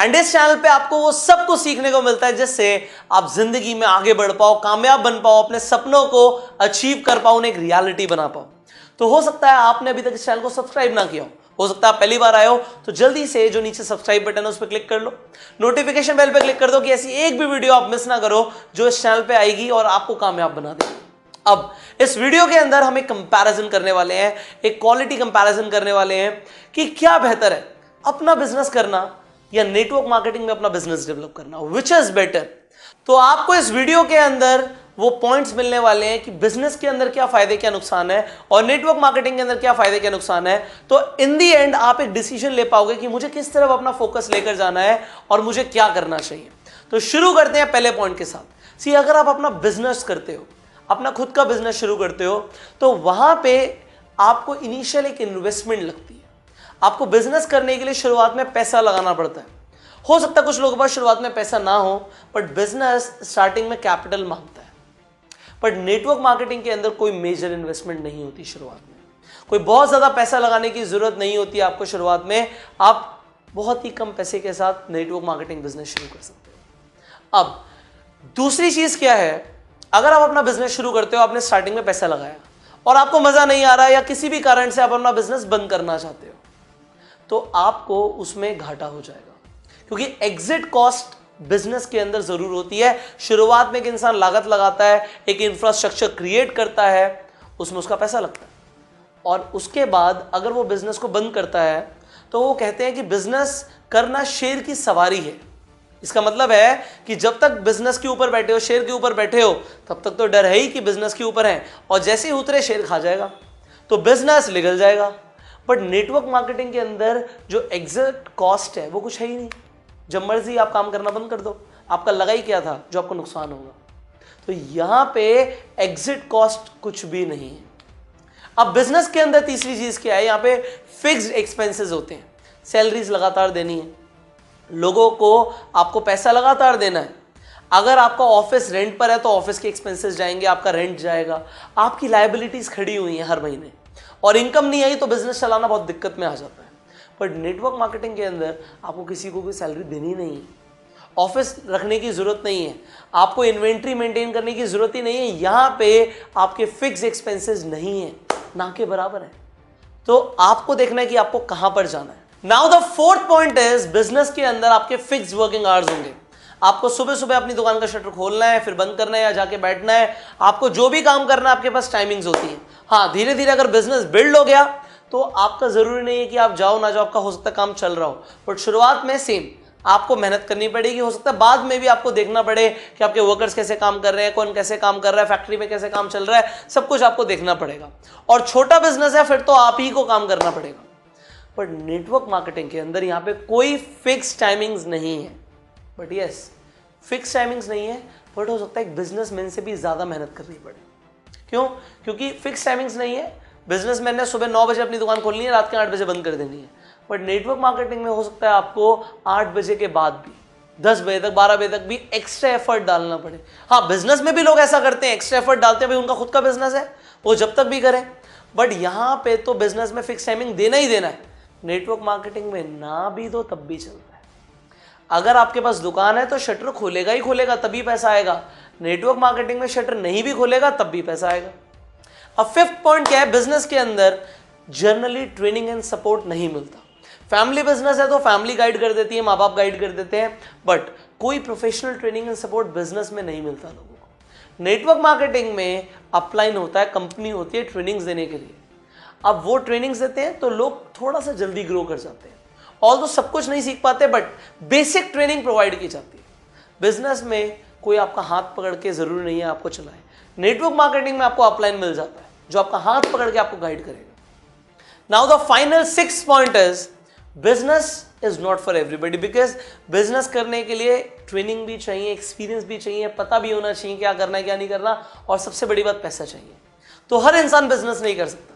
And इस channel पे आपको वो सब कुछ सीखने को मिलता है जिससे आप जिंदगी में आगे बढ़ पाओ, कामयाब बन पाओ, अपने सपनों को अचीव कर पाओ, उन्हें एक रियलिटी बना पाओ। तो हो सकता है आपने अभी तक इस चैनल को सब्सक्राइब ना किया हो सकता है आप पहली बार आए हो, तो जल्दी से जो नीचे सब्सक्राइब बटन है उस पर क्लिक कर लो, नोटिफिकेशन बेल पे क्लिक कर दो कि ऐसी एक भी वीडियो आप मिस ना करो जो इस चैनल पे आएगी और आपको कामयाब बना देगी। अब इस वीडियो के अंदर हम एक कंपैरिजन करने वाले हैं, एक क्वालिटी कंपैरिजन करने वाले हैं कि क्या बेहतर है, अपना बिजनेस करना या नेटवर्क मार्केटिंग में अपना बिजनेस डेवलप करना, विच इज बेटर। तो आपको इस वीडियो के अंदर वो पॉइंट्स मिलने वाले हैं कि बिजनेस के अंदर क्या फायदे क्या नुकसान है और नेटवर्क मार्केटिंग के अंदर क्या फायदे क्या नुकसान है। तो इन दी एंड आप एक डिसीजन ले पाओगे कि मुझे किस तरफ अपना फोकस लेकर जाना है और मुझे क्या करना चाहिए। तो शुरू करते हैं पहले पॉइंट के साथ। सी, अगर आप अपना बिजनेस करते हो, अपना खुद का बिजनेस शुरू करते हो, तो वहां पे आपको इनिशियल एक इन्वेस्टमेंट लगती है। आपको बिजनेस करने के लिए शुरुआत में पैसा लगाना पड़ता है। हो सकता है कुछ लोगों के पास शुरुआत में पैसा ना हो, बट बिजनेस स्टार्टिंग में कैपिटल मांगता है। बट नेटवर्क मार्केटिंग के अंदर कोई मेजर इन्वेस्टमेंट नहीं होती शुरुआत में, कोई बहुत ज्यादा पैसा लगाने की जरूरत नहीं होती आपको शुरुआत में। आप बहुत ही कम पैसे के साथ नेटवर्क मार्केटिंग बिजनेस शुरू कर सकते हो। अब दूसरी चीज क्या है, अगर आप अपना बिजनेस शुरू करते हो, आपने स्टार्टिंग में पैसा लगाया और आपको मजा नहीं आ रहा है या किसी भी कारण से आप अपना बिजनेस बंद करना चाहते हो, तो आपको उसमें घाटा हो जाएगा, क्योंकि एग्जिट कॉस्ट बिजनेस के अंदर जरूर होती है। शुरुआत में एक इंसान लागत लगाता है, एक इंफ्रास्ट्रक्चर क्रिएट करता है, उसमें उसका पैसा लगता है, और उसके बाद अगर वो बिजनेस को बंद करता है तो वो कहते हैं कि बिजनेस करना शेर की सवारी है। इसका मतलब है कि जब तक बिजनेस के ऊपर बैठे हो, शेर के ऊपर बैठे हो, तब तक तो डर है ही कि बिजनेस के ऊपर है, और जैसे ही उतरे शेर खा जाएगा तो बिजनेस निकल जाएगा। बट नेटवर्क मार्केटिंग के अंदर जो एग्जिट कॉस्ट है वो कुछ है ही नहीं। जब मर्जी आप काम करना बंद कर दो, आपका लगा ही क्या था जो आपको नुकसान होगा। तो यहां पे एग्जिट कॉस्ट कुछ भी नहीं है। अब बिजनेस के अंदर तीसरी चीज क्या है, यहां पे फिक्स्ड एक्सपेंसेस होते हैं। सैलरीज लगातार देनी है, लोगों को आपको पैसा लगातार देना है। अगर आपका ऑफिस रेंट पर है तो ऑफिस के एक्सपेंसेस जाएंगे, आपका रेंट जाएगा, आपकी लायबिलिटीज खड़ी हुई हैं हर महीने, और इनकम नहीं आई तो बिजनेस चलाना बहुत दिक्कत में आ जाता है। बट नेटवर्क मार्केटिंग के अंदर आपको किसी को भी सैलरी देनी नहीं है, ऑफिस रखने की जरूरत नहीं है, आपको इन्वेंट्री मेंटेन करने की जरूरत ही नहीं है। यहां पे आपके फिक्स एक्सपेंसेस नहीं है, ना के बराबर है। तो आपको देखना है कि आपको कहां पर जाना है। Now the fourth point is, business के अंदर आपके फिक्स वर्किंग आवर्स होंगे। आपको सुबह सुबह अपनी दुकान का शटर खोलना है, फिर बंद करना है या जाके बैठना है। आपको जो भी काम करना है आपके पास टाइमिंग्स होती है। हाँ, धीरे धीरे अगर बिजनेस बिल्ड हो गया तो आपका जरूरी नहीं है कि आप जाओ ना जाओ, आपका हो सकता है काम चल रहा हो, बट शुरुआत में सेम आपको मेहनत करनी पड़ेगी। हो सकता है बाद में भी आपको देखना पड़े कि आपके वर्कर्स कैसे काम कर रहे हैं, कौन कैसे काम कर रहा है, फैक्ट्री में कैसे काम चल रहा है, सब कुछ आपको देखना पड़ेगा। और छोटा बिजनेस है फिर तो आप ही को काम करना पड़ेगा। बट नेटवर्क मार्केटिंग के अंदर यहाँ पे कोई फिक्स टाइमिंग्स नहीं है। बट यस, फिक्स टाइमिंग्स नहीं है, बट हो सकता है एक बिजनेसमैन से भी ज्यादा मेहनत करनी पड़े। क्यों? क्योंकि फिक्स टाइमिंग्स नहीं है। बिजनेसमैन ने सुबह 9 बजे अपनी दुकान खोलनी है, रात के 8 बजे बंद कर देनी है। बट नेटवर्क मार्केटिंग में हो सकता है आपको 8 बजे के बाद भी, 10 बजे तक, 12 बजे तक भी एक्स्ट्रा एफर्ट डालना पड़े। हाँ, बिजनेस में भी लोग ऐसा करते हैं, एक्स्ट्रा एफर्ट डालते हैं, भाई उनका खुद का बिजनेस है, वो जब तक भी करें। बट यहाँ पे तो बिजनेस में फिक्स टाइमिंग देना ही देना है। नेटवर्क मार्केटिंग में ना भी दो तब भी चलता है। अगर आपके पास दुकान है तो शटर खोलेगा ही खोलेगा, तभी पैसा आएगा। नेटवर्क मार्केटिंग में शटर नहीं भी खोलेगा तब भी पैसा आएगा। अब फिफ्थ पॉइंट क्या है, बिजनेस के अंदर जनरली ट्रेनिंग एंड सपोर्ट नहीं मिलता। फैमिली बिजनेस है तो फैमिली गाइड कर देती है, माँ बाप गाइड कर देते हैं, बट कोई professional training and support business में नहीं मिलता लोगों को। नेटवर्क मार्केटिंग में अपलाइन होता है, कंपनी होती है ट्रेनिंग्स देने के लिए। अब वो ट्रेनिंग्स देते हैं तो लोग थोड़ा सा जल्दी ग्रो कर जाते हैं, ऑल तो सब कुछ नहीं सीख पाते, बट बेसिक ट्रेनिंग प्रोवाइड की जाती है। बिजनेस में कोई आपका हाथ पकड़ के जरूरी नहीं है आपको चलाए। नेटवर्क मार्केटिंग में आपको अपलाइन मिल जाता है जो आपका हाथ पकड़ के आपको गाइड करेगा। Now the final 6th point is, business is not for everybody, because business करने के लिए ट्रेनिंग भी चाहिए, एक्सपीरियंस भी चाहिए, पता भी होना चाहिए क्या करना है क्या नहीं करना, और सबसे बड़ी बात पैसा चाहिए। तो हर इंसान बिजनेस नहीं कर सकता।